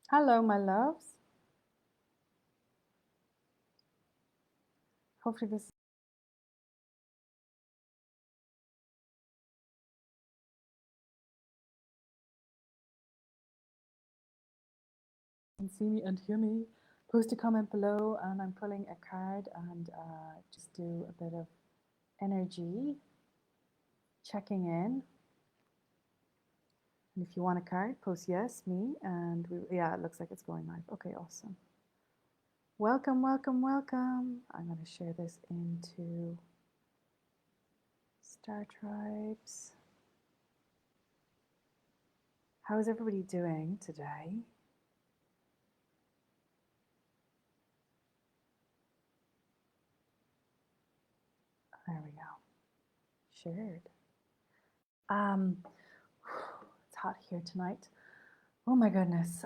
Hello, my loves. Hopefully this can see me and hear me. Post a comment below, and I'm pulling a card and just do a bit of energy checking in. And if you want a card, post yes, me, and yeah, it looks like it's going live. Okay, awesome. Welcome, welcome, welcome. I'm going to share this into Star Tribes. How is everybody doing today? There we go. Shared. It's hot here tonight. Oh my goodness.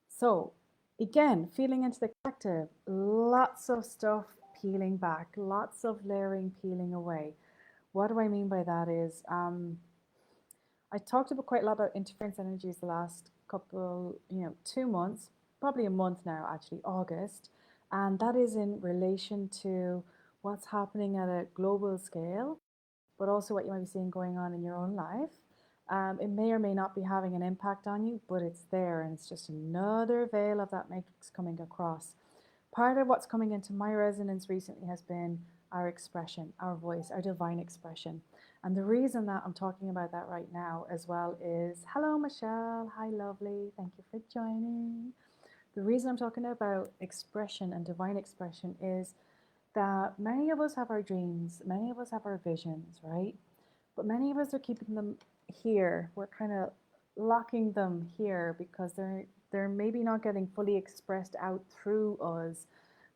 So, again, feeling into the collective, lots of stuff peeling back, lots of layering peeling away. What do I mean by that is I talked about quite a lot about interference energies the last couple, 2 months, probably a month now, actually, August. And that is in relation to what's happening at a global scale, but also what you might be seeing going on in your own life. It may or may not be having an impact on you, but it's there, and it's just another veil of that matrix coming across. Part of what's coming into my resonance recently has been our expression, our voice, our divine expression. And the reason that I'm talking about that right now as well is hello, Michelle. Hi, lovely. Thank you for joining. The reason I'm talking about expression and divine expression is that many of us have our dreams, many of us have our visions, right? But many of us are keeping them here. We're kind of locking them here because they're maybe not getting fully expressed out through us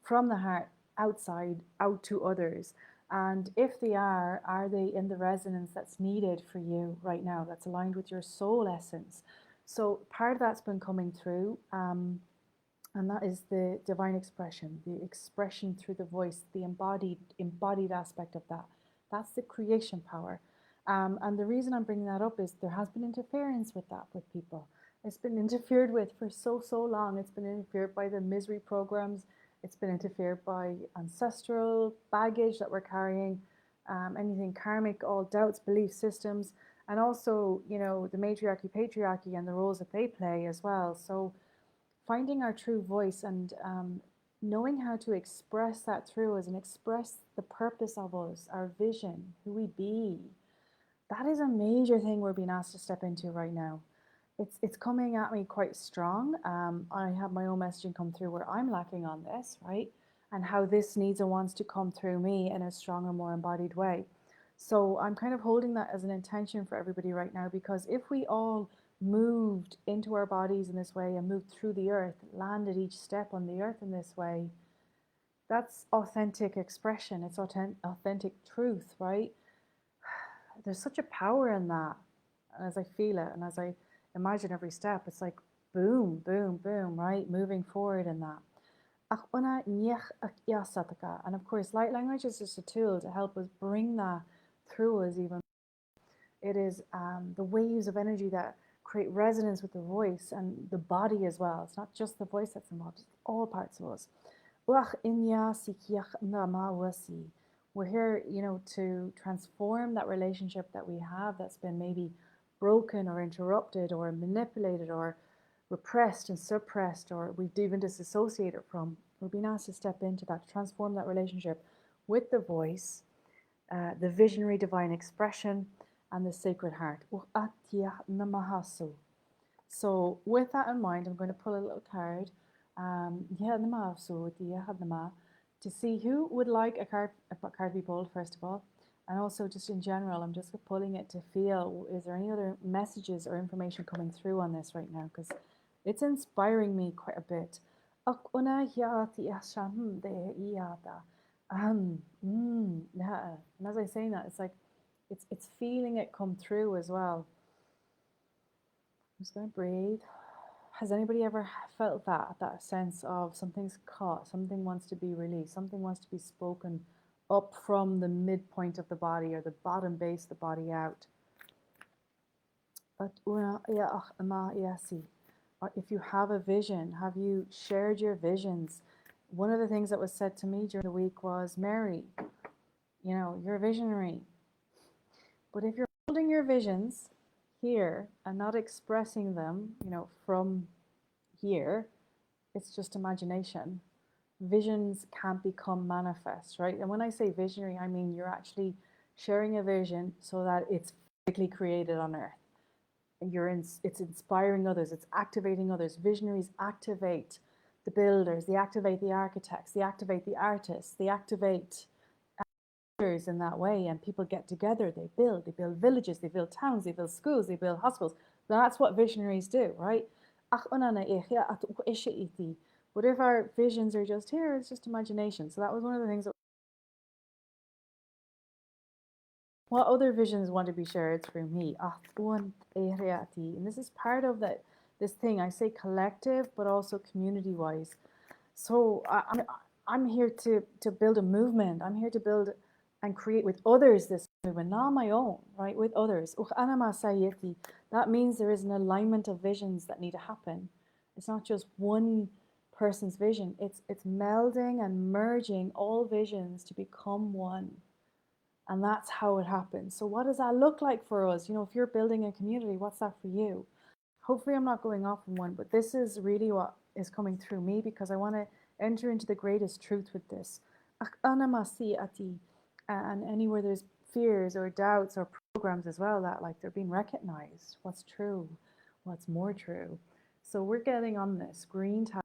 from the heart outside out to others. And if they are they in the resonance that's needed for you right now, that's aligned with your soul essence? So part of that's been coming through. And that is the divine expression, the expression through the voice, the embodied aspect of that. That's the creation power. And the reason I'm bringing that up is there has been interference with that with people. It's been interfered with for so long. It's been interfered by the misery programs. It's been interfered by ancestral baggage that we're carrying, anything karmic, all doubts, belief systems, and also, the matriarchy, patriarchy, and the roles that they play as well. So finding our true voice and knowing how to express that through us and express the purpose of us, our vision, who we be, that is a major thing we're being asked to step into right now. It's coming at me quite strong. I have my own messaging come through where I'm lacking on this, right? And how this needs and wants to come through me in a stronger, more embodied way. So I'm kind of holding that as an intention for everybody right now, because if we all moved into our bodies in this way and moved through the earth, landed each step on the earth in this way, that's authentic expression. It's authentic truth, right? There's such a power in that. And as I feel it and as I imagine every step, it's like boom, boom, boom, right? Moving forward in that. And of course, light language is just a tool to help us bring that through us even. It is the waves of energy that create resonance with the voice and the body as well. It's not just the voice that's involved, it's all parts of us. We're here, to transform that relationship that we have that's been maybe broken or interrupted or manipulated or repressed and suppressed, or we've even disassociated from. We're being asked to step into that, to transform that relationship with the voice, the visionary divine expression, and the Sacred Heart. So with that in mind, I'm going to pull a little card to see who would like a card to be pulled, first of all. And also just in general, I'm just pulling it to feel, is there any other messages or information coming through on this right now? Because it's inspiring me quite a bit. Yeah. And as I say that, it's like it's feeling it come through as well. I'm just going to breathe. Has anybody ever felt that sense of something's caught, something wants to be released, something wants to be spoken up from the midpoint of the body or the bottom base of the body out? If you have a vision, have you shared your visions? One of the things that was said to me during the week was, Mary, you're a visionary. But if you're holding your visions here and not expressing them, from here, it's just imagination. Visions can't become manifest, right? And when I say visionary, I mean you're actually sharing a vision so that it's physically created on earth. It's inspiring others, it's activating others. Visionaries activate the builders, they activate the architects, they activate the artists, they activate in that way, and people get together, they build villages, they build towns, they build schools, they build hospitals. That's what visionaries do, right? But if our visions are just here, it's just imagination. So that was one of the things. What other visions want to be shared through me? And this is part of this thing. I say collective, but also community-wise. So I'm here to build a movement. I'm here to build and create with others this movement, not my own, right? With others. That means there is an alignment of visions that need to happen. It's not just one person's vision. It's melding and merging all visions to become one. And that's how it happens. So what does that look like for us? If you're building a community, what's that for you? Hopefully I'm not going off on one, but this is really what is coming through me, because I want to enter into the greatest truth with this. And anywhere there's fears or doubts or programs as well, that like they're being recognized. What's true? What's more true? So we're getting on this green tag.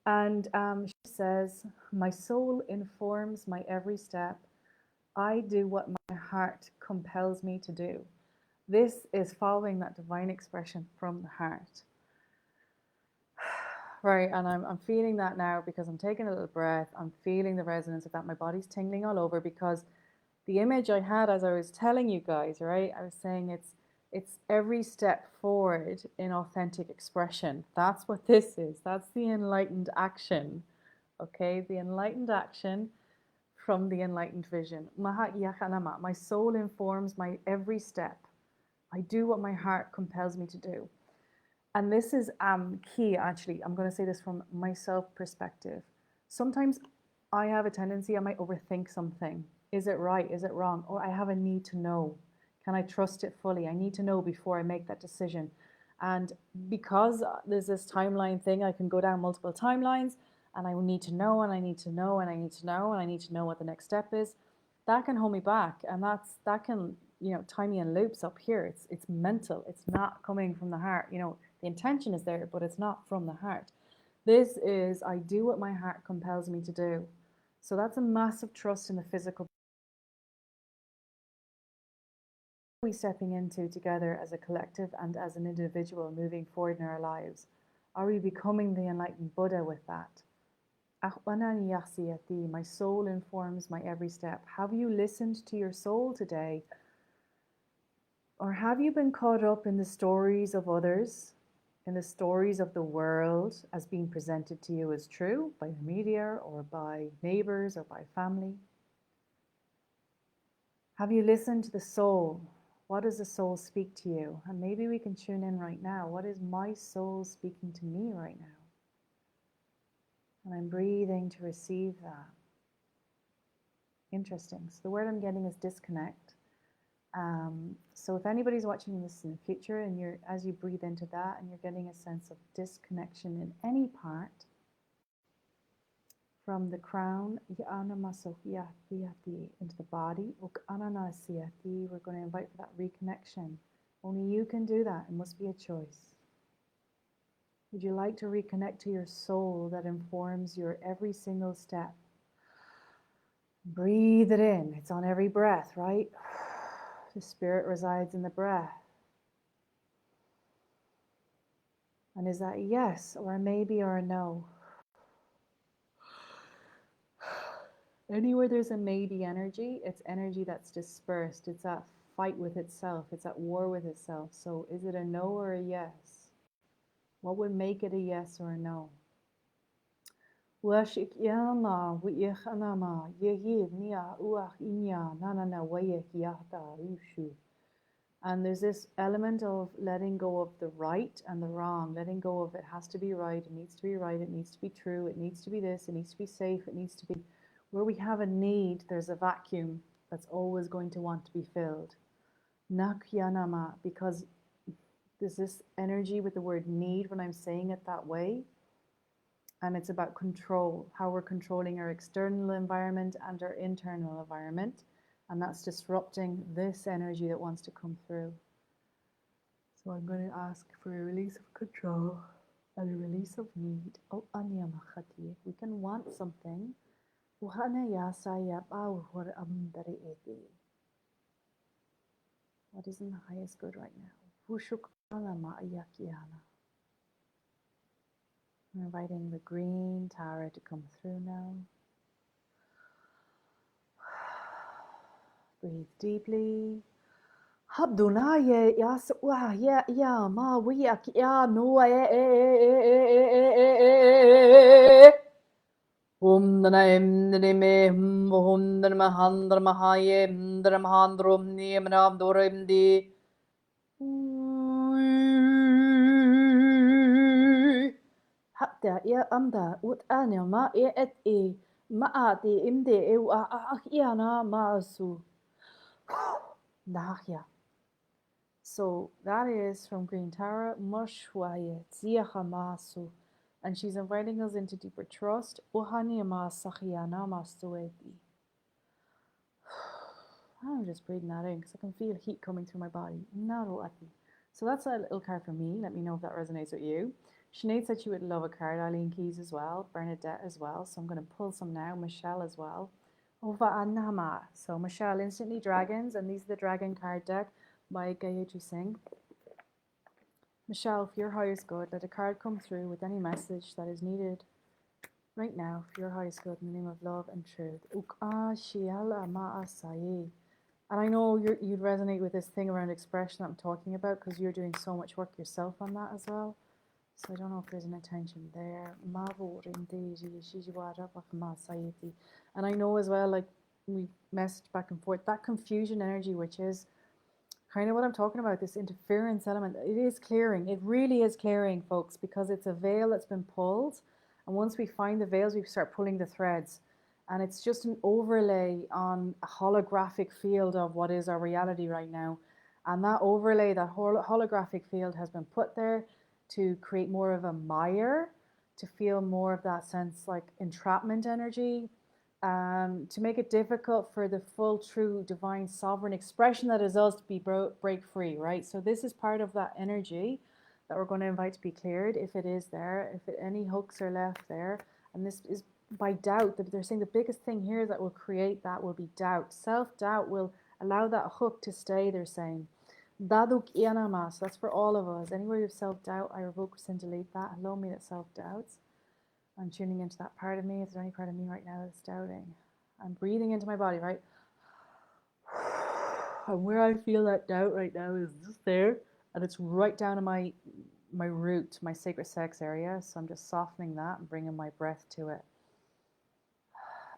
And she says, my soul informs my every step. I do what my heart compels me to do. This is following that divine expression from the heart. Right, and I'm feeling that now because I'm taking a little breath. I'm feeling the resonance of that. My body's tingling all over, because the image I had as I was telling you guys, right? I was saying it's every step forward in authentic expression. That's what this is. That's the enlightened action. Okay, the enlightened action from the enlightened vision. My soul informs my every step. I do what my heart compels me to do. And this is key, actually. I'm going to say this from myself perspective. Sometimes I have a tendency, I might overthink something. Is it right? Is it wrong? Or I have a need to know. Can I trust it fully? I need to know before I make that decision. And because there's this timeline thing, I can go down multiple timelines, and I need to know, and I need to know, and I need to know, and I need to know what the next step is. That can hold me back, and that can tie me in loops up here. It's mental. It's not coming from the heart. The intention is there, but it's not from the heart. This is, I do what my heart compels me to do. So that's a massive trust in the physical. What are we stepping into together as a collective and as an individual moving forward in our lives? Are we becoming the enlightened Buddha with that? My soul informs my every step. Have you listened to your soul today? Or have you been caught up in the stories of others, in the stories of the world as being presented to you as true by the media or by neighbors or by family? Have you listened to the soul? What does the soul speak to you? And maybe we can tune in right now. What is my soul speaking to me right now? And I'm breathing to receive that. Interesting. So the word I'm getting is disconnect. So if anybody's watching this in the future, and as you breathe into that and you're getting a sense of disconnection in any part, from the crown into the body, we're going to invite for that reconnection. Only you can do that. It must be a choice. Would you like to reconnect to your soul that informs your every single step? Breathe it in. It's on every breath, right? The spirit resides in the breath. And is that a yes or a maybe or a no? Anywhere there's a maybe energy, it's energy that's dispersed. It's at fight with itself. It's at war with itself. So is it a no or a yes? What would make it a yes or a no? Washik yama, wiyachanama, yehi, nia, uach, inya, nanana, wayek, yahta, ushu. And there's this element of letting go of the right and the wrong, letting go of it has to be right, it needs to be right, it needs to be true, it needs to be this, it needs to be safe, it needs to be. Where we have a need, there's a vacuum that's always going to want to be filled. Nakyanama, because there's this energy with the word need when I'm saying it that way. And it's about control, how we're controlling our external environment and our internal environment. And that's disrupting this energy that wants to come through. So I'm going to ask for a release of control and a release of need. Oh, anyamachati. We can want something. What is in the highest good right now? I'm inviting the green Tara to come through now. Breathe deeply. Habduna ye yas wa ya ma we ya no Dana Dana Mahandra Mahaye Dana Mahandrum Niamram Dorim di Hapta ya amda ut anima et maati imde iana masu. Nahya. So that is from Green Tara, Moshwaye, Ziachamasu. And she's inviting us into deeper trust. Uhaniyama Sahyana Mastuedi. I'm just breathing that in because I can feel heat coming through my body. Naroati. So that's a little card for me. Let me know if that resonates with you. Sinead said she would love a card. Eileen Keys as well. Bernadette as well. So I'm going to pull some now. Michelle as well. Ova Anama. So Michelle, Instantly Dragons. And these are the Dragon card deck by Gayatri Singh. Michelle, if your highest good, let a card come through with any message that is needed right now for your highest good in the name of love and truth. And I know you'd resonate with this thing around expression that I'm talking about because you're doing so much work yourself on that as well. So I don't know if there's an intention there. And I know as well, like we messaged back and forth, that confusion energy, which is kind of what I'm talking about, this interference element, it is clearing. It really is clearing, folks, because it's a veil that's been pulled. And once we find the veils, we start pulling the threads. And it's just an overlay on a holographic field of what is our reality right now. And that overlay, that holographic field has been put there to create more of a mire, to feel more of that sense like entrapment energy, to make it difficult for the full, true, divine, sovereign expression that is us to be break free, right? So this is part of that energy that we're going to invite to be cleared, if it is there, if any hooks are left there. And this is by doubt. They're saying the biggest thing here that will create that will be doubt. Self-doubt will allow that hook to stay, they're saying. Daduk ianamas, that's for all of us. Anywhere you have self-doubt, I revoke, rescind, delete that. Allow me that self-doubts. I'm tuning into that part of me. Is there any part of me right now that's doubting? I'm breathing into my body, right? And where I feel that doubt right now is just there. And it's right down in my root, my sacred sex area. So I'm just softening that and bringing my breath to it.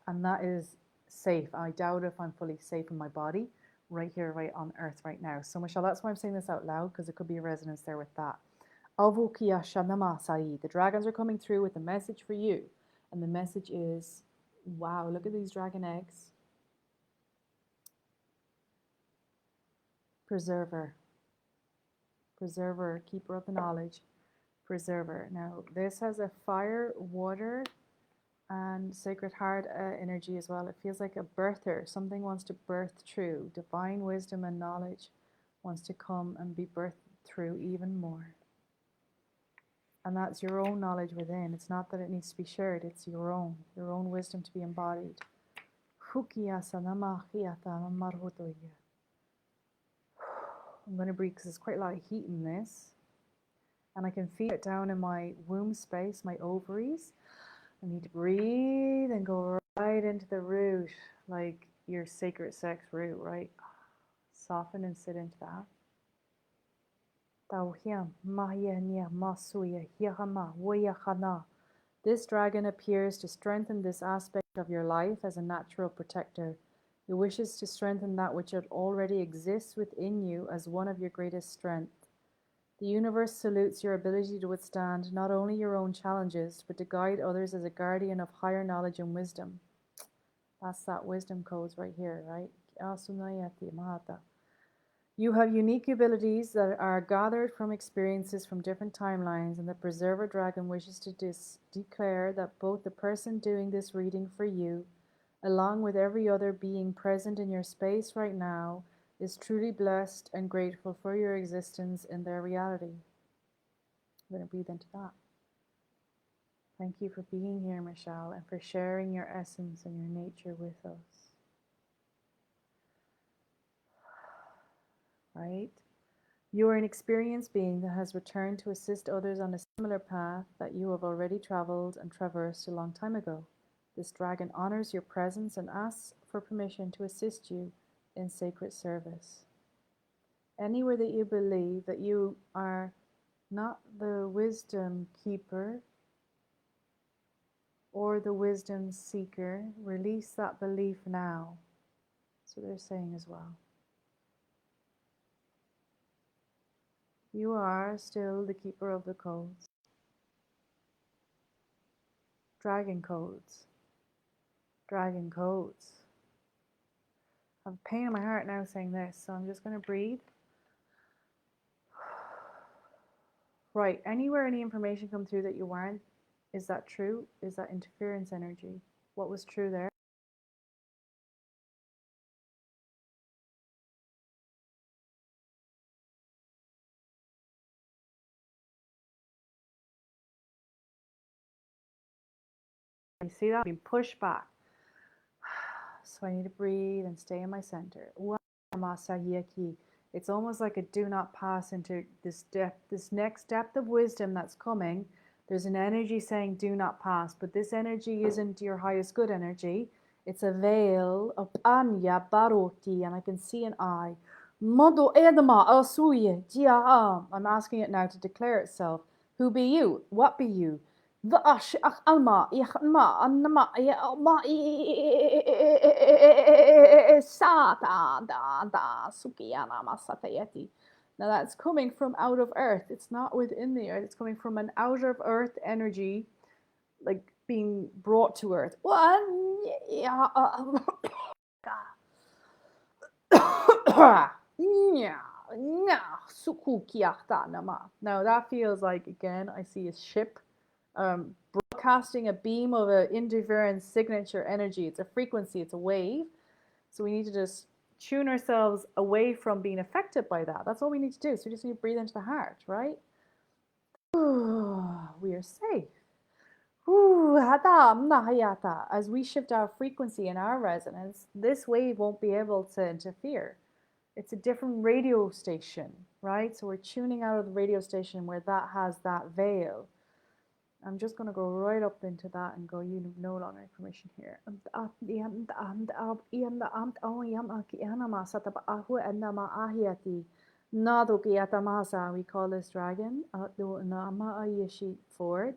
And that is safe. I doubt if I'm fully safe in my body right here, right on earth right now. So Michelle, that's why I'm saying this out loud, because it could be a resonance there with that. The dragons are coming through with a message for you. And the message is, wow, look at these dragon eggs. Preserver. Preserver, keeper of the knowledge. Preserver. Now, this has a fire, water, and sacred heart energy as well. It feels like a birther. Something wants to birth through. Divine wisdom and knowledge wants to come and be birthed through even more. And that's your own knowledge within. It's not that it needs to be shared. It's your own wisdom to be embodied. I'm going to breathe because there's quite a lot of heat in this. And I can feel it down in my womb space, my ovaries. I need to breathe and go right into the root, like your sacred sex root, right? Soften and sit into that. This dragon appears to strengthen this aspect of your life as a natural protector. It wishes to strengthen that which already exists within you as one of your greatest strengths. The universe salutes your ability to withstand not only your own challenges, but to guide others as a guardian of higher knowledge and wisdom. That's that wisdom codes right here, right? You have unique abilities that are gathered from experiences from different timelines, and the Preserver Dragon wishes to declare that both the person doing this reading for you, along with every other being present in your space right now, is truly blessed and grateful for your existence in their reality. I'm going to breathe into that. Thank you for being here, Michelle, and for sharing your essence and your nature with us. Right? You are an experienced being that has returned to assist others on a similar path that you have already traveled and traversed a long time ago. This dragon honors your presence and asks for permission to assist you in sacred service. Anywhere that you believe that you are not the wisdom keeper or the wisdom seeker, release that belief now. That's what they're saying as well. You are still the keeper of the codes. Dragon codes. Dragon codes. I have pain in my heart now saying this, so I'm just going to breathe. Right, anywhere any information come through that you weren't, is that true? Is that interference energy? What was true there? You see that? Being pushed back. So I need to breathe and stay in my center. It's almost like a do not pass into this depth, this next depth of wisdom that's coming. There's an energy saying do not pass, but this energy isn't your highest good energy. It's a veil of Anya Baroti, and I can see an eye. I'm asking it now to declare itself. Who be you? What be you? Now that's coming from out of earth. It's not within the earth. It's coming from an out of earth energy, like being brought to earth. Now that feels like, again, I see a ship broadcasting a beam of an interference signature energy. It's a frequency, it's a wave. So we need to just tune ourselves away from being affected by that. That's all we need to do. So we just need to breathe into the heart, right? We are safe. As we shift our frequency and our resonance, this wave won't be able to interfere. It's a different radio station, right? So we're tuning out of the radio station where that has that veil. I'm just going to go right up into that and go, you no longer have permission here. We call this dragon forward.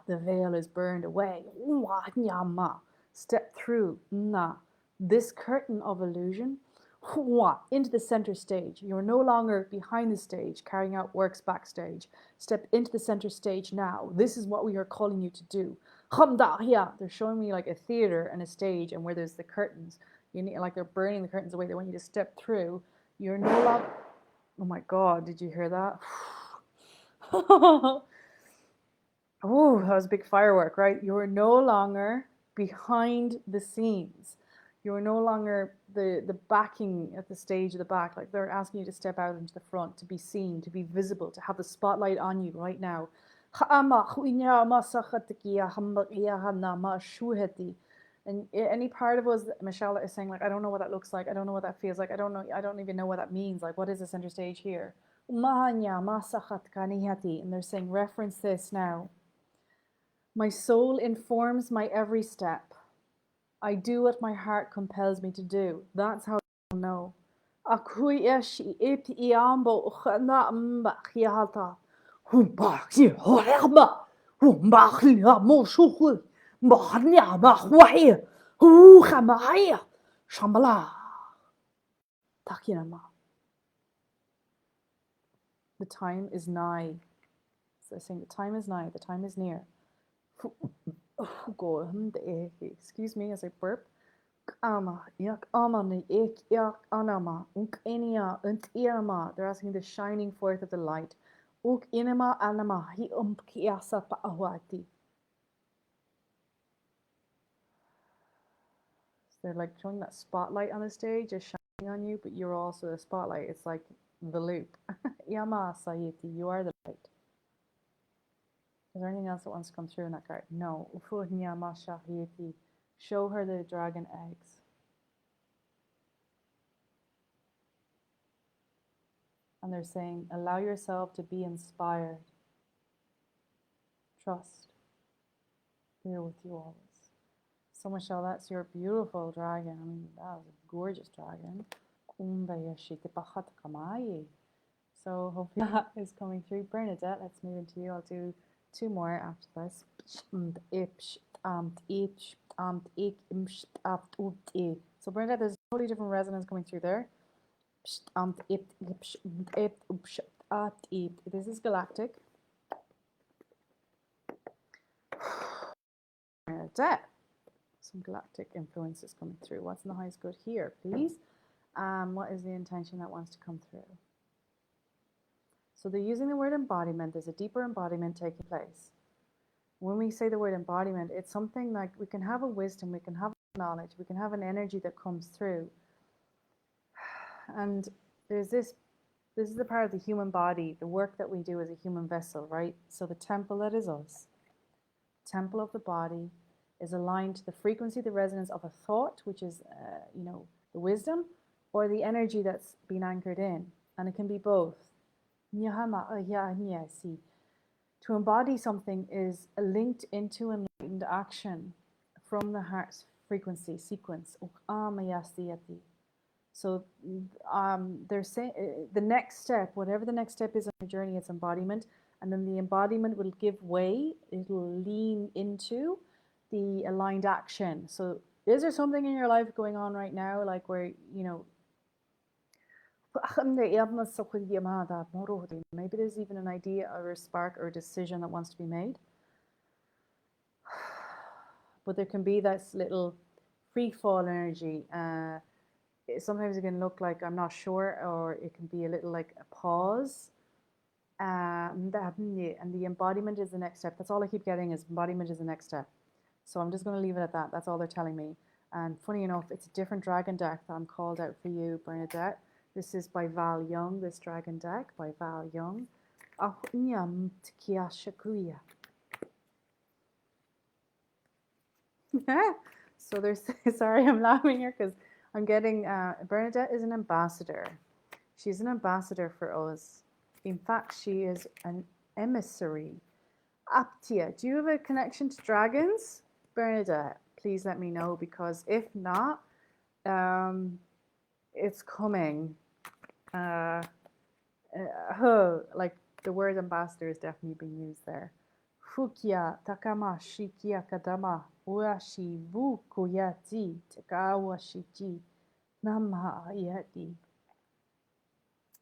The veil is burned away. Step through this curtain of illusion into the center stage. You're no longer behind the stage carrying out works backstage. Step into the center stage now. This is what we are calling you to do. They're showing me like a theater and a stage, and where there's the curtains. You need, like, they're burning the curtains away. They want you to step through. You're no longer. Oh my God! Did you hear that? Oh, that was a big firework, right? You're no longer behind the scenes. You're no longer the backing at the stage of the back. Like, they're asking you to step out into the front, to be seen, to be visible, to have the spotlight on you right now. And any part of us, Michelle, is saying, like, I don't know what that looks like. I don't know what that feels like. I don't even know what that means. Like, what is the center stage here? Mahanya masachat kanihati. And they're saying, reference this now. My soul informs my every step. I do what my heart compels me to do. That's how I know. Akuyeshi ip iambo khana mba khiata. Humba khi hoema. Humba khia mo shuhu. Mbahnya ma hwaye. Hu khamaya. Shambala. Takinama. The time is nigh. So they're saying the time is nigh, the time is near. Excuse me as I burp. They're asking the shining forth of the light. They're like showing that spotlight on the stage, just shining on you, but you're also the spotlight. It's like the loop. Yama Sayiti, you are the light. Is there anything else that wants to come through in that card? No. Show her the dragon eggs. And they're saying, allow yourself to be inspired. Trust. Here with you always. So Michelle, that's your beautiful dragon. I mean, that was a gorgeous dragon. So hopefully that is coming through. Bernadette, let's move into you. I'll do 2 more after this. So Bernadette, there's a totally different resonance coming through there. This is galactic. Bernadette. Some galactic influences coming through. What's in the highest good here, please? What is the intention that wants to come through? So they're using the word embodiment. There's a deeper embodiment taking place. When we say the word embodiment, it's something like we can have a wisdom, we can have knowledge, we can have an energy that comes through. And there's this is the part of the human body, the work that we do as a human vessel, right? So the temple that is us, temple of the body, is aligned to the frequency, the resonance of a thought, which is, the wisdom, or the energy that's been anchored in. And it can be both. To embody something is linked into enlightened action from the heart's frequency sequence. So they're saying the next step, whatever the next step is on your journey, it's embodiment. And then the embodiment will give way, it will lean into the aligned action. So is there something in your life going on right now, like where, maybe there's even an idea or a spark or a decision that wants to be made. But there can be this little free fall energy. Sometimes it can look like I'm not sure, or it can be a little like a pause. And the embodiment is the next step. That's all I keep getting is embodiment is the next step. So I'm just going to leave it at that. That's all they're telling me. And funny enough, it's a different dragon deck that I'm called out for you, Bernadette. This is by Val Young, this dragon deck by Val Young. So there's, sorry, I'm laughing here because I'm getting, Bernadette is an ambassador. She's an ambassador for us. In fact, she is an emissary. Aptia, do you have a connection to dragons? Bernadette, please let me know, because if not, it's coming. Like the word ambassador is definitely being used there. Fukia takama shikia kadama uashi vu kuyati takawa shiji nama yati.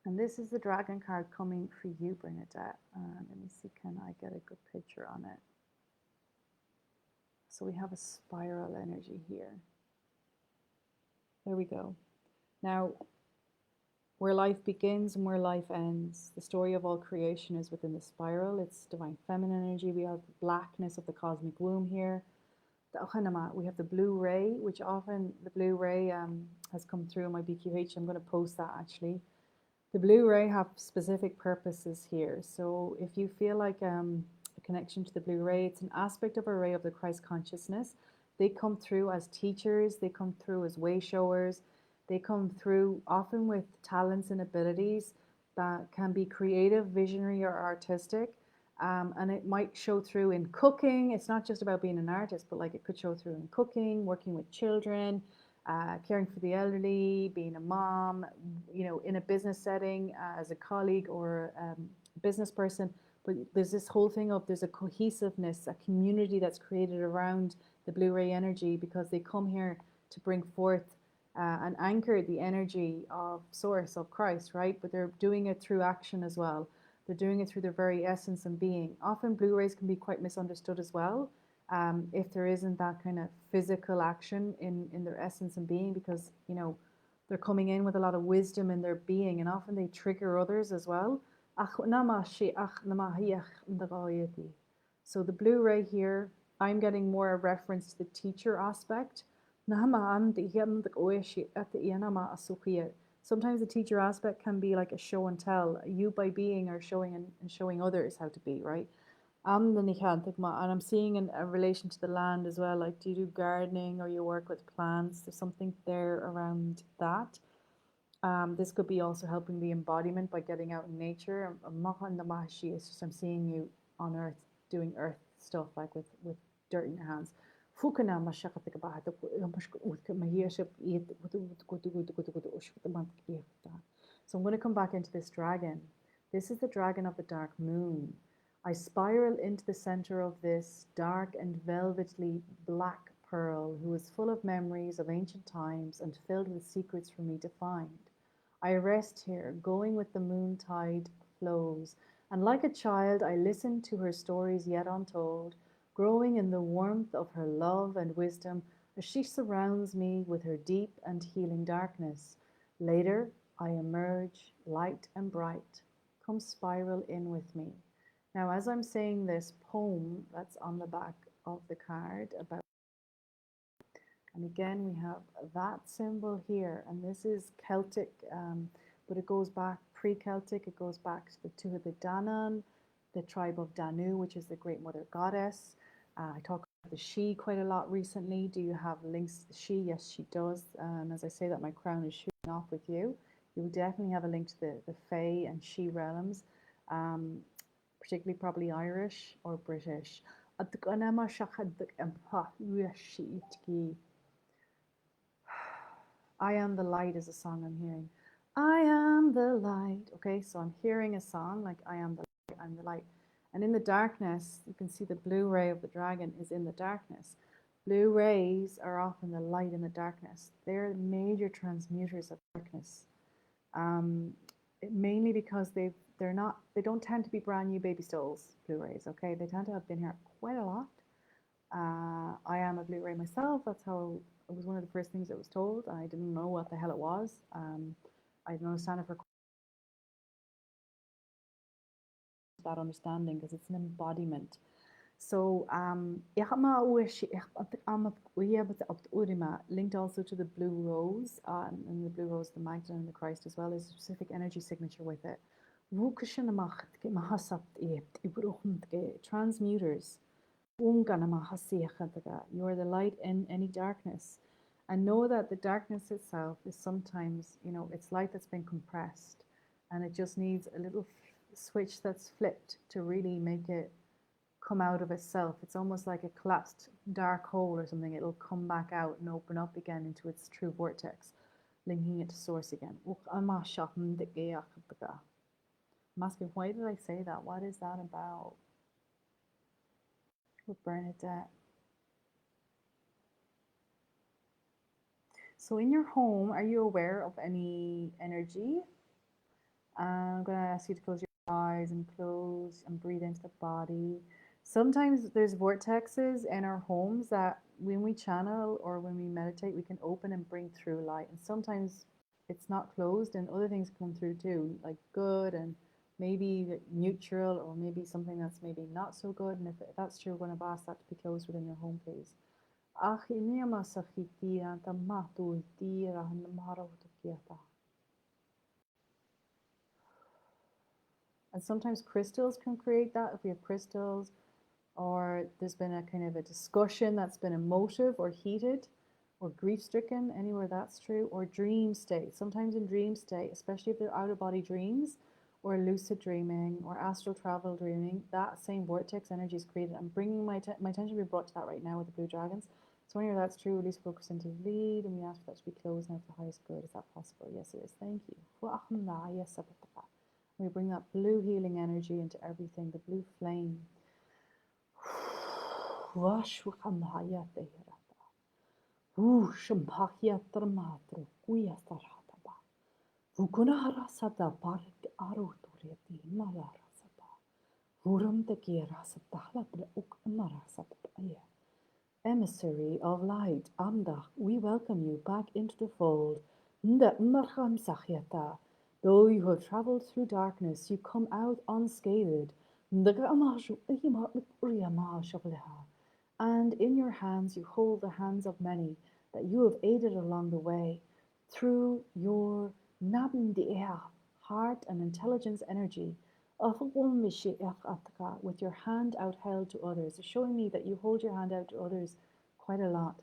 And this is the dragon card coming for you, Bernadette. Let me see, can I get a good picture on it? So we have a spiral energy here. There we go. Now, where life begins and where life ends, the story of all creation is within the spiral. It's divine feminine energy. We have the blackness of the cosmic womb here. We have the blue ray, which often the blue ray has come through in my BQH. I'm going to post that actually. The blue ray have specific purposes here. So if you feel like a connection to the blue ray, it's an aspect of a ray of the Christ consciousness. They come through as teachers, they come through as way showers, they come through often with talents and abilities that can be creative, visionary, or artistic. And it might show through in cooking. It's not just about being an artist, but like it could show through in cooking, working with children, caring for the elderly, being a mom, in a business setting, as a colleague or business person. But there's this whole thing of there's a cohesiveness, a community that's created around the blue ray energy because they come here to bring forth and anchor the energy of source of Christ, right? But they're doing it through action as well. They're doing it through their very essence and being. Often blue rays can be quite misunderstood as well, if there isn't that kind of physical action in their essence and being, because they're coming in with a lot of wisdom in their being, and often they trigger others as well. So the blue ray here, I'm getting more a reference to the teacher aspect. Sometimes the teacher aspect can be like a show and tell. You by being are showing and showing others how to be, right? And I'm seeing in a relation to the land as well. Like, do you do gardening or you work with plants? There's something there around that. This could be also helping the embodiment by getting out in nature. It's just I'm seeing you on earth doing earth stuff, like with dirt in your hands. So I'm going to come back into this dragon. This is the dragon of the dark moon. I spiral into the center of this dark and velvetly black pearl, who is full of memories of ancient times and filled with secrets for me to find. I rest here, going with the moon tide flows, and like a child I listen to her stories yet untold, growing in the warmth of her love and wisdom as she surrounds me with her deep and healing darkness. Later, I emerge light and bright. Come spiral in with me. Now, as I'm saying this poem that's on the back of the card about, and again, we have that symbol here, and this is Celtic, but it goes back pre-Celtic. It goes back to the Tuatha De Danann, the tribe of Danu, which is the Great Mother Goddess. I talk about the she quite a lot recently. Do you have links to the she? Yes, she does. And as I say that, my crown is shooting off with you. You will definitely have a link to the Fae and she realms, particularly probably Irish or British. I am the light is a song I'm hearing. I am the light. Okay, so I'm hearing a song like I am the light, I'm the light. And in the darkness, you can see the blue ray of the dragon is in the darkness. Blue rays are often the light in the darkness. They're major transmuters of darkness. Mainly because they don't tend to be brand new baby souls, blue rays, okay? They tend to have been here quite a lot. I am a blue ray myself. That's how it was one of the first things I was told. I didn't know what the hell it was. I didn't understand it for that understanding because it's an embodiment. So linked also to the blue rose, and the blue rose, the Magdalene and the Christ as well, is a specific energy signature with it. Transmuters. You are the light in any darkness. And know that the darkness itself is sometimes, it's light that's been compressed. And it just needs a little switch that's flipped to really make it come out of itself. It's almost like a collapsed dark hole or something. It'll come back out and open up again into its true vortex, linking it to source again. I'm asking, why did I say that? What is that about? With Bernadette. So in your home, are you aware of any energy? I'm going to ask you to close your eyes and close and breathe into the body. Sometimes there's vortexes in our homes that when we channel or when we meditate, we can open and bring through light. And sometimes it's not closed and other things come through too, like good and maybe neutral, or maybe something that's maybe not so good. And if that's true, we're going to ask that to be closed within your home, please. And sometimes crystals can create that. If we have crystals, or there's been a kind of a discussion that's been emotive or heated or grief-stricken, anywhere that's true, or dream state. Sometimes in dream state, especially if they're out-of-body dreams, or lucid dreaming or astral travel dreaming, that same vortex energy is created. I'm bringing my attention to be brought to that right now with the blue dragons. So when you're that's true, release focus into the lead, and we ask for that to be closed now for the highest good. Is that possible? Yes, it is. Thank you. Yes, we bring that blue healing energy into everything, the blue flame. Emissary of light, Amdach, we welcome you back into the fold. Though you have traveled through darkness, you come out unscathed. And in your hands you hold the hands of many that you have aided along the way through your heart and intelligence energy. With your hand out held to others, showing me that you hold your hand out to others quite a lot.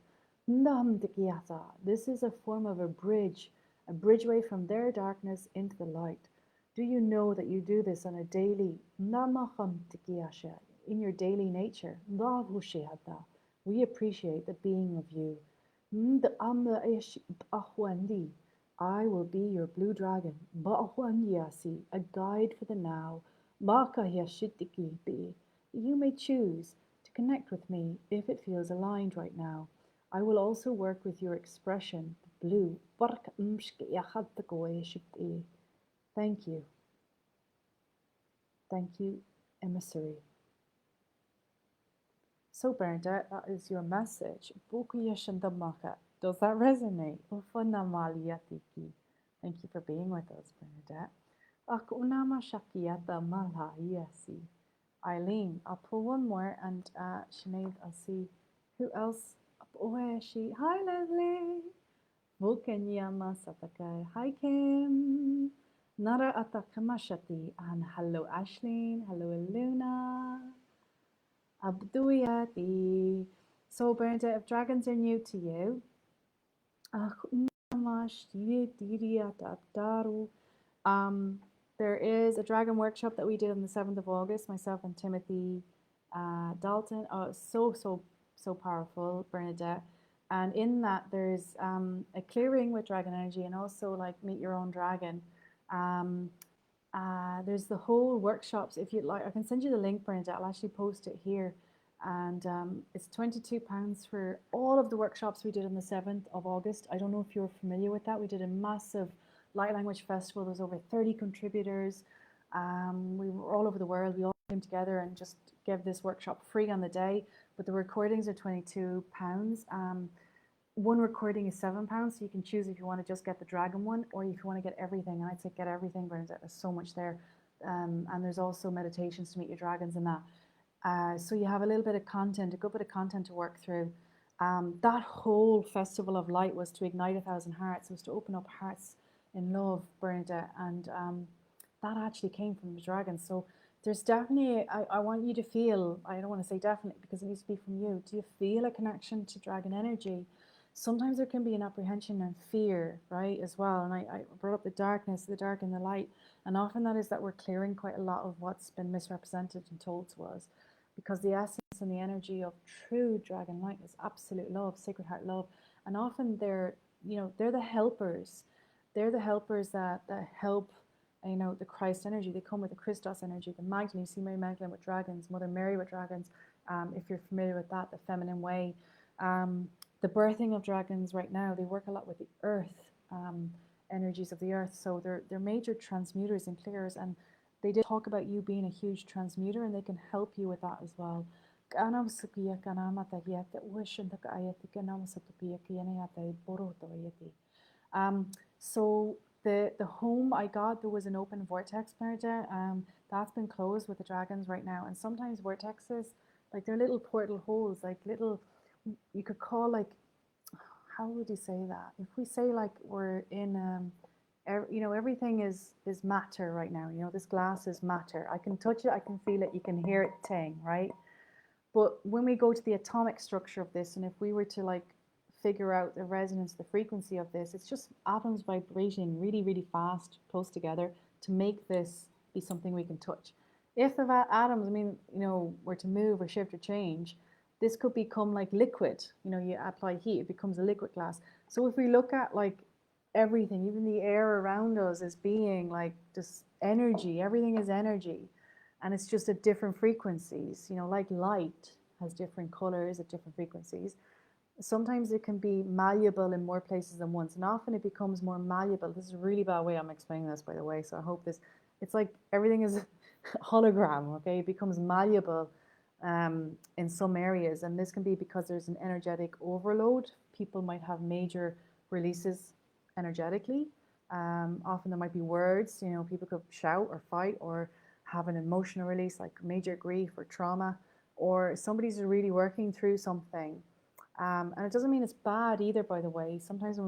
This is a form of a bridgeway from their darkness into the light. Do you know that you do this on a daily, in your daily nature? We appreciate the being of you. I will be your blue dragon, a guide for the now. You may choose to connect with me if it feels aligned right now. I will also work with your expression, the blue. Thank you. Thank you, emissary. So Bernadette, that is your message. Does that resonate? Thank you for being with us, Bernadette. Eileen, I'll pull one more, and Sinead, I'll see who else. Hi, Leslie. Vulkanyama Satakai. Hi, Kim. Nara Atakamashati. And hello, Ashleen. Hello, Luna. Abduyati. So, Bernadette, if dragons are new to you, there is a dragon workshop that we did on the 7th of August, myself and Timothy Dalton. Oh, so powerful, Bernadette. And in that, there's a clearing with dragon energy, and also like meet your own dragon. There's the whole workshops. If you'd like, I can send you the link, Bernadette. I'll actually post it here. And it's £22 for all of the workshops we did on the 7th of August. I don't know if you're familiar with that. We did a massive light language festival. There was over 30 contributors. We were all over the world. We all came together and just gave this workshop free on the day. But the recordings are £22. One recording is £7, so you can choose if you want to just get the dragon one or if you want to get everything. And I'd say get everything, Bernadette. There's so much there. And there's also meditations to meet your dragons and that. So you have a little bit of content, a good bit of content to work through. That whole Festival of Light was to ignite 1,000 hearts. It was to open up hearts in love, Bernadette. And that actually came from the dragons. So there's definitely, I want you to feel, I don't want to say definitely because it needs to be from you. Do you feel a connection to dragon energy? Sometimes there can be an apprehension and fear, right, as well. And I brought up the darkness, the dark and the light. And often that is that we're clearing quite a lot of what's been misrepresented and told to us. Because the essence and the energy of true dragon light is absolute love, sacred heart love. And often they're the helpers. They're the helpers that help, the Christ energy. They come with the Christos energy, the Magdalene. You see Mary Magdalene with dragons, Mother Mary with dragons. If you're familiar with that, the feminine way. The birthing of dragons right now, they work a lot with the earth, energies of the earth. So they're major transmuters and clearers. And they did talk about you being a huge transmuter, and they can help you with that as well. So the home I got, there was an open vortex, Bernadette. That's been closed with the dragons right now. And sometimes vortexes, like they're little portal holes, like little, you could call like, how would you say that? If we say like we're in everything is matter right now. This glass is matter. I can touch it, I can feel it, you can hear it ting, right? But when we go to the atomic structure of this, and if we were to like figure out the resonance, the frequency of this, it's just atoms vibrating really, really fast, close together to make this be something we can touch. If the atoms, I mean, were to move or shift or change, this could become like liquid. You apply heat, it becomes a liquid glass. So if we look at like everything, even the air around us, as being like just energy, everything is energy, and it's just at different frequencies. Like light has different colors at different frequencies. Sometimes it can be malleable in more places than once, and often it becomes more malleable. This is a really bad way I'm explaining this, by the way, so I hope this, it's like everything is hologram, okay? It becomes malleable in some areas, and this can be because there's an energetic overload. People might have major releases energetically. Often there might be words, people could shout or fight or have an emotional release like major grief or trauma, or somebody's really working through something. And it doesn't mean it's bad either, by the way. Sometimes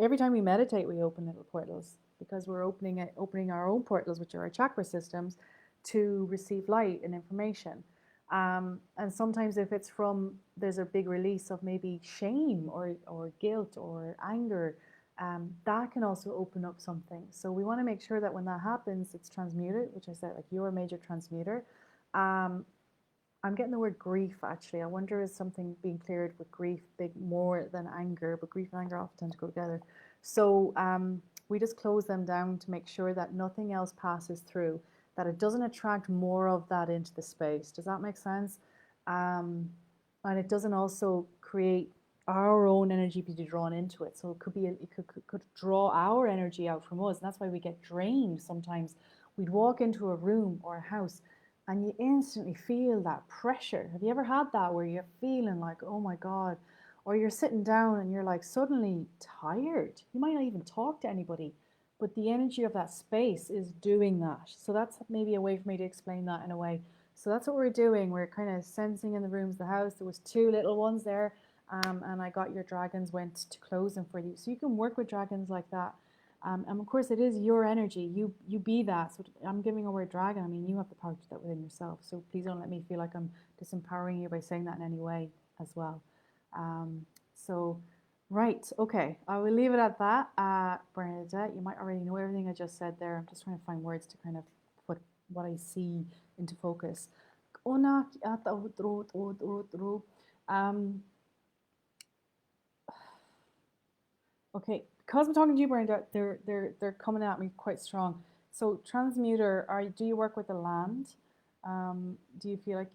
every time we meditate, we open little portals, because we're opening our own portals, which are our chakra systems, to receive light and information. And sometimes if it's there's a big release of maybe shame or guilt or anger, that can also open up something. So we want to make sure that when that happens, it's transmuted, which I said, like you're a major transmuter. I'm getting the word grief, actually. I wonder, is something being cleared with grief big more than anger? But grief and anger often tend to go together. So we just close them down to make sure that nothing else passes through, that it doesn't attract more of that into the space. Does that make sense? And it doesn't also create our own energy be drawn into it. So it could draw our energy out from us. And that's why we get drained sometimes. We'd walk into a room or a house and you instantly feel that pressure. Have you ever had that, where you're feeling like, oh my God, or you're sitting down and you're like suddenly tired? You might not even talk to anybody, but the energy of that space is doing that. So that's maybe a way for me to explain that in a way. So that's what we're doing. We're kind of sensing in the rooms of the house. There was 2 little ones there, and I got your dragons, went to close them for you. So you can work with dragons like that. And of course, it is your energy. You be that. So I'm giving a word dragon. I mean, you have the power to do that within yourself. So please don't let me feel like I'm disempowering you by saying that in any way as well. So, right, okay. I will leave it at that. Bernadette, you might already know everything I just said there. I'm just trying to find words to kind of put what I see into focus. Okay, because I'm talking to you, Brenda, they're coming at me quite strong. So transmuter, do you work with the land? Do you feel like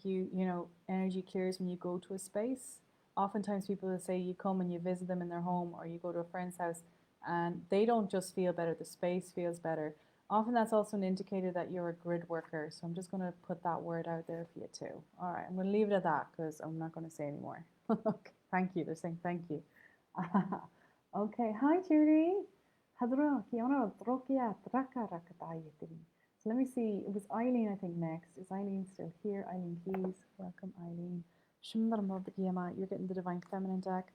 energy clears when you go to a space? Oftentimes people will say you come and you visit them in their home, or you go to a friend's house, and they don't just feel better, the space feels better. Often that's also an indicator that you're a grid worker. So I'm just going to put that word out there for you too. All right, I'm going to leave it at that because I'm not going to say anymore. Okay, thank you. They're saying thank you. Okay, hi Judy. So let me see, it was Eileen I think next. Is Eileen still here? Eileen Keys, welcome Eileen. You're getting the Divine Feminine deck.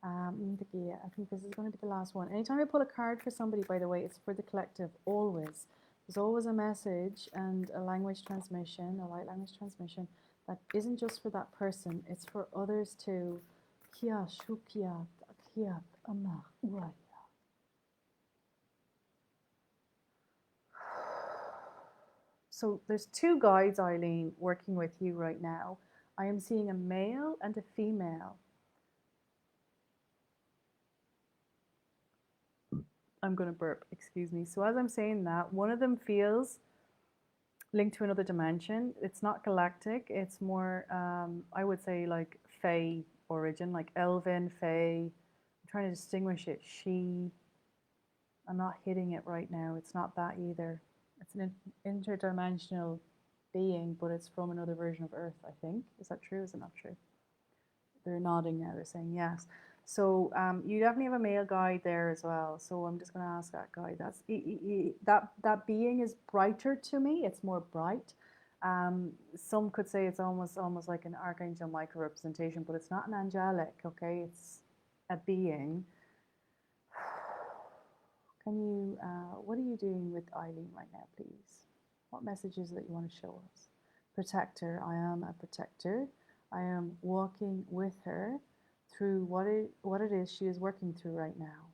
I think this is going to be the last one. Anytime I pull a card for somebody, by the way, it's for the collective, always. There's always a message and a language transmission, a light language transmission, that isn't just for that person, it's for others too. So there's 2 guides, Eileen, working with you right now. I am seeing a male and a female. I'm going to burp, excuse me. So as I'm saying that, one of them feels linked to another dimension. It's not galactic. It's more, I would say, like Fae origin, like Elven, Fae. I'm trying to distinguish it. She. I'm not hitting it right now. It's not that either. It's an interdimensional being, but it's from another version of Earth, I think. Is that true? Is it not true? They're nodding now. They're saying yes. So you definitely have a male guide there as well. So I'm just going to ask that guide. That being is brighter to me. It's more bright. Some could say it's almost like an Archangel Michael representation, but it's not an angelic. Okay, it's a being. Can you? What are you doing with Eileen right now, please? What messages that you want to show us? Protector. I am a protector. I am walking with her through what it is she is working through right now.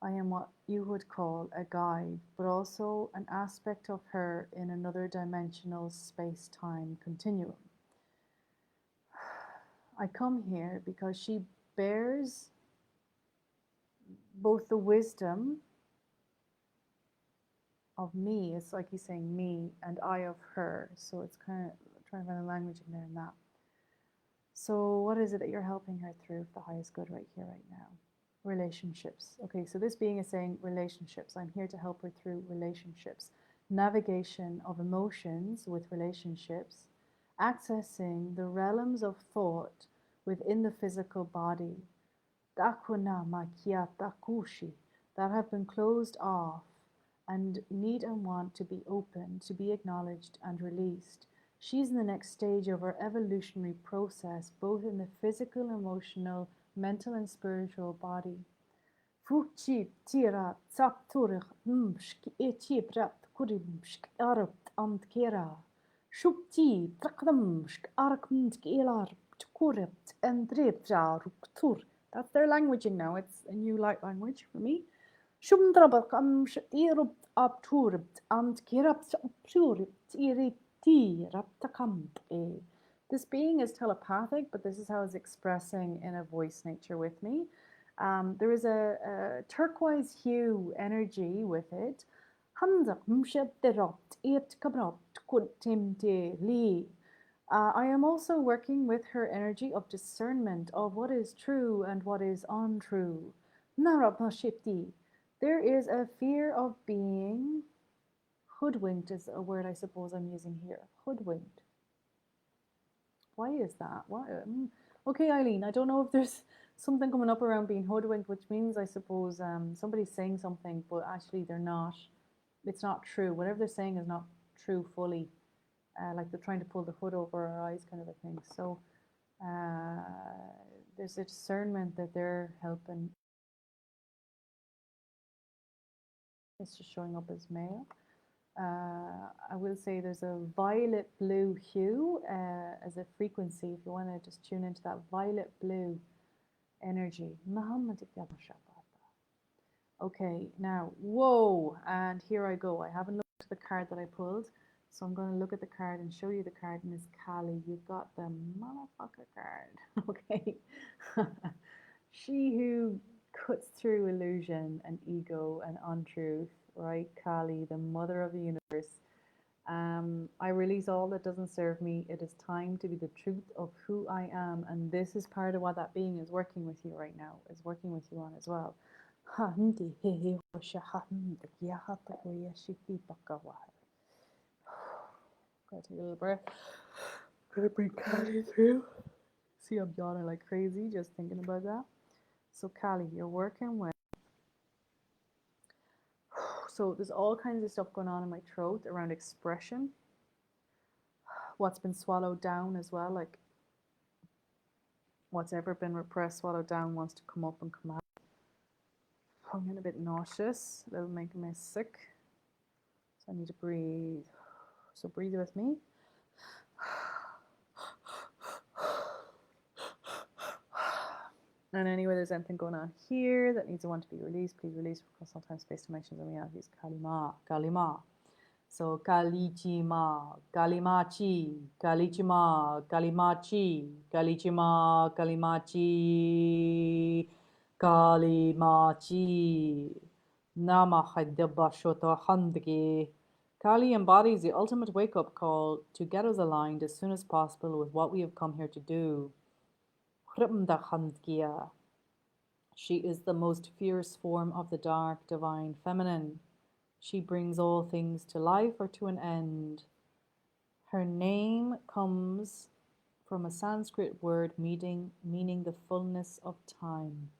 I am what you would call a guide, but also an aspect of her in another dimensional space time continuum. I come here because she bears both the wisdom of me, it's like he's saying me, and I of her. So it's kind of trying to find a language in there in that. So what is it that you're helping her through for the highest good right here, right now? Relationships. Okay, so this being is saying relationships. I'm here to help her through relationships. Navigation of emotions with relationships. Accessing the realms of thought within the physical body. Dakuna makia takushi, that have been closed off and need and want to be opened, to be acknowledged and released. She's in the next stage of her evolutionary process, both in the physical, emotional, mental, and spiritual body. Fuchi tira tsapturich mshk etibrat kurimshk arabt amtkera. Shupti trakdamshk arkmtk elar tukuript and drepja ruptur. That's their languaging now. It's a new light language for me. Shumdrabak amshtirupt abtuript amtkerapt uptuript iripti raptakamp. This being is telepathic, but this is how it's expressing in a voice nature with me. There is a turquoise hue energy with it. I am also working with her energy of discernment of what is true and what is untrue. There is a fear of being hoodwinked, is a word I suppose I'm using here. Hoodwinked. Why is that? Why? Okay, Eileen, I don't know if there's something coming up around being hoodwinked, which means I suppose somebody's saying something, but actually they're not. It's not true. Whatever they're saying is not true fully. Like they're trying to pull the hood over our eyes, kind of a thing. So there's a discernment that they're helping. It's just showing up as male. I will say there's a violet blue hue as a frequency. If you want to just tune into that violet blue energy. Okay, now, whoa, and here I go. I haven't looked at the card that I pulled, so I'm going to look at the card and show you the card, Miss Callie. You've got the motherfucker card, okay? She who cuts through illusion and ego and untruth, right? Kali, the mother of the universe. I release all that doesn't serve me. It is time to be the truth of who I am. And this is part of what that being is working with you right now, is working with you on as well. Gotta take a little breath. Gotta bring Kali through. See, I'm yawning like crazy just thinking about that. So, Kali, you're working with. So, there's all kinds of stuff going on in my throat around expression. What's been swallowed down as well, like what's ever been repressed, swallowed down, wants to come up and come out. I'm getting a bit nauseous, a little making me sick. So I need to breathe. So breathe with me. And anyway, there's anything going on here that needs to want to be released, please release, because sometimes space dimensions and realities. Kalima, Kalima. So Kalichima, Kalimachi, Kalichima, Kalimachi, Kalichima, Kalimachi, Kalimachi. Namahadabashota Handgi. Kali embodies the ultimate wake-up call to get us aligned as soon as possible with what we have come here to do. She is the most fierce form of the dark divine feminine. She brings all things to life or to an end. Her name comes from a Sanskrit word meaning the fullness of time.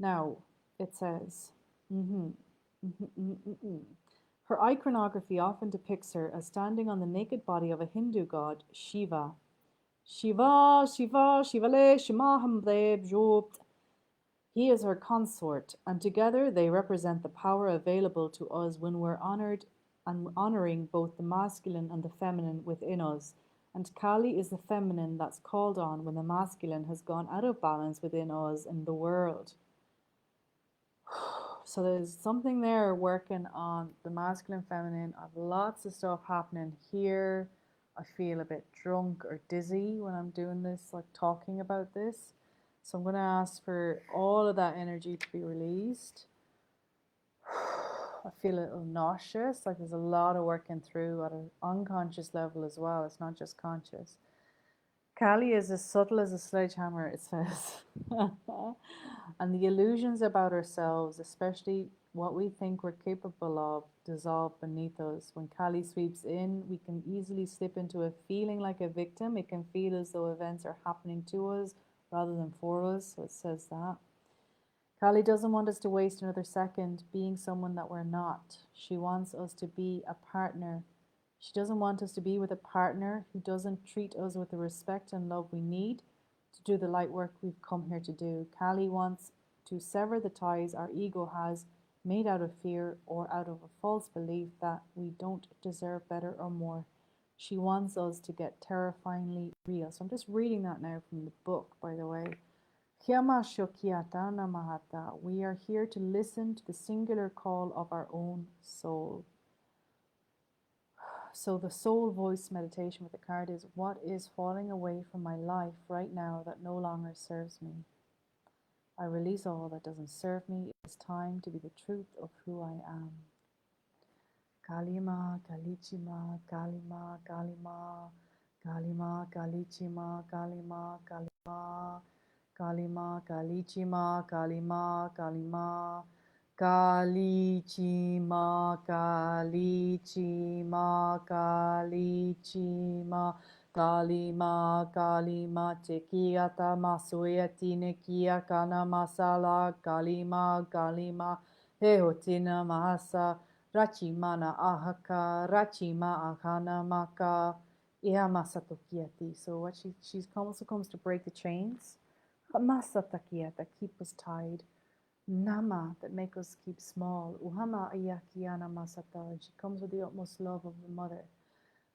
Now, it says, her iconography often depicts her as standing on the naked body of a Hindu god, Shiva. Shiva, Shiva, Shivale, Shimahamdev, Jobt. He is her consort, and together they represent the power available to us when we're honored and honoring both the masculine and the feminine within us, And Kali is the feminine that's called on when the masculine has gone out of balance within us and the world. So there's something there working on the masculine, feminine. I've lots of stuff happening here. I feel a bit drunk or dizzy when I'm doing this, like talking about this. So I'm going to ask for all of that energy to be released. I feel a little nauseous, like there's a lot of working through at an unconscious level as well. It's not just conscious. Kali is as subtle as a sledgehammer, it says. And the illusions about ourselves, especially what we think we're capable of, dissolve beneath us. When Kali sweeps in, we can easily slip into a feeling like a victim. It can feel as though events are happening to us rather than for us, so it says that. Kali doesn't want us to waste another second being someone that we're not. She wants us to be a partner. She doesn't want us to be with a partner who doesn't treat us with the respect and love we need to do the light work we've come here to do. Kali wants to sever the ties our ego has made out of fear or out of a false belief that we don't deserve better or more. She wants us to get terrifyingly real. So I'm just reading that now from the book, by the way. We are here to listen to the singular call of our own soul. So the soul voice meditation with the card is, what is falling away from my life right now that no longer serves me? I release all that doesn't serve me. It's time to be the truth of who I am. Kalima, Kalichima, Kalima, Kalima, Kalima, Kalichima, Kalima, Kalima, Kalima, Kalichima, Kalima, Kalima, Kalichima, Kalichima, Kalichima, Kalima, Kalima, Tekiata, Masuyatine, Kia, Kana, Masala, Kalima, Kalima, Hehotina, Mahasa, Rachimana ahaka, Rachima ahana maka, Ihamasatokiati. So what she also comes to break the chains. Masatakia that keep us tied. Nama that make us keep small. Uhama ayakiana masata. And she comes with the utmost love of the mother.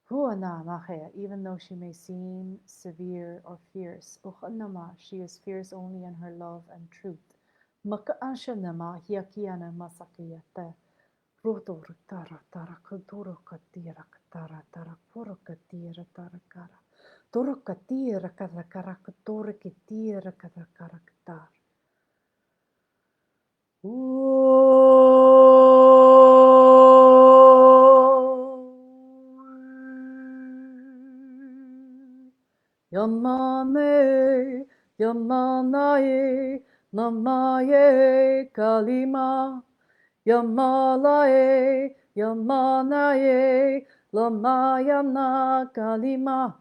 Huana mahea, even though she may seem severe or fierce. Uhanama, she is fierce only in her love and truth. Maka anshanama hiakiana masakayata. Rotor tara tara kaduro katira katara tara puro katira tara kara. Toro katira kara kara katore katira kara kara katar. Yamane, Yamanaye, Namaye, Kalima. Yamalaye, Yamanaye, Lamayana Kalima.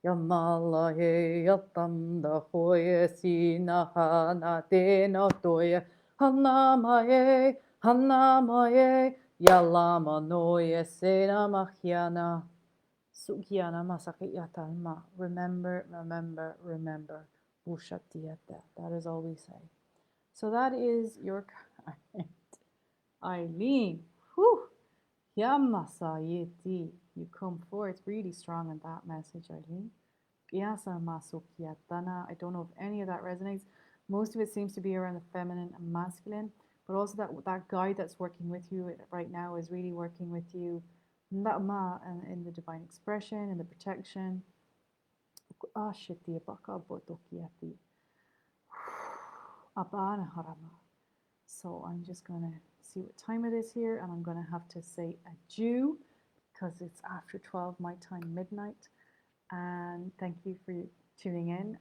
Yamalaye, Yatanda Hoye, Sinahana Dena Toye, Hanamaye, Hanamaye, Yalama Noye, Sena Mahiana. Sukyana Masakyatalma. Remember, remember, remember. Ushatiata. That is all we say. So that is your card. Eileen, whew, Yamasayeti. You come forth really strong in that message, Eileen. Gyasa Masukyatana. I don't know if any of that resonates. Most of it seems to be around the feminine and masculine, but also that guide that's working with you right now is really working with you in the divine expression, in the protection. So I'm just going to see what time it is here, and I'm going to have to say adieu because it's after 12 my time, midnight. And thank you for tuning in.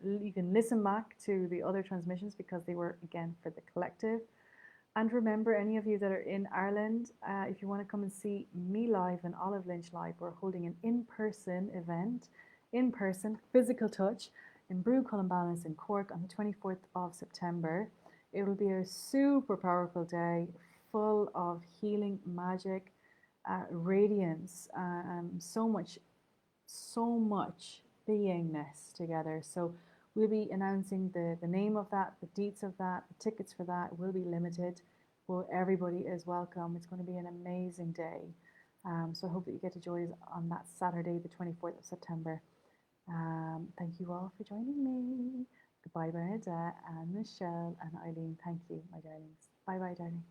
You can listen back to the other transmissions because they were, again, for the collective. And remember, any of you that are in Ireland, if you want to come and see me live and Olive Lynch live, we're holding an in-person event, in-person, physical touch, in Brú Columbanis in Cork on the 24th of September. It will be a super powerful day, full of healing, magic, radiance, so much beingness together. So we'll be announcing the name of that, the dates of that, the tickets for that will be limited. Well, everybody is welcome. It's going to be an amazing day. So I hope that you get to join us on that Saturday, the 24th of September. Thank you all for joining me. Goodbye, Bernadette and Michelle and Eileen. Thank you, my darlings. Bye bye, darling.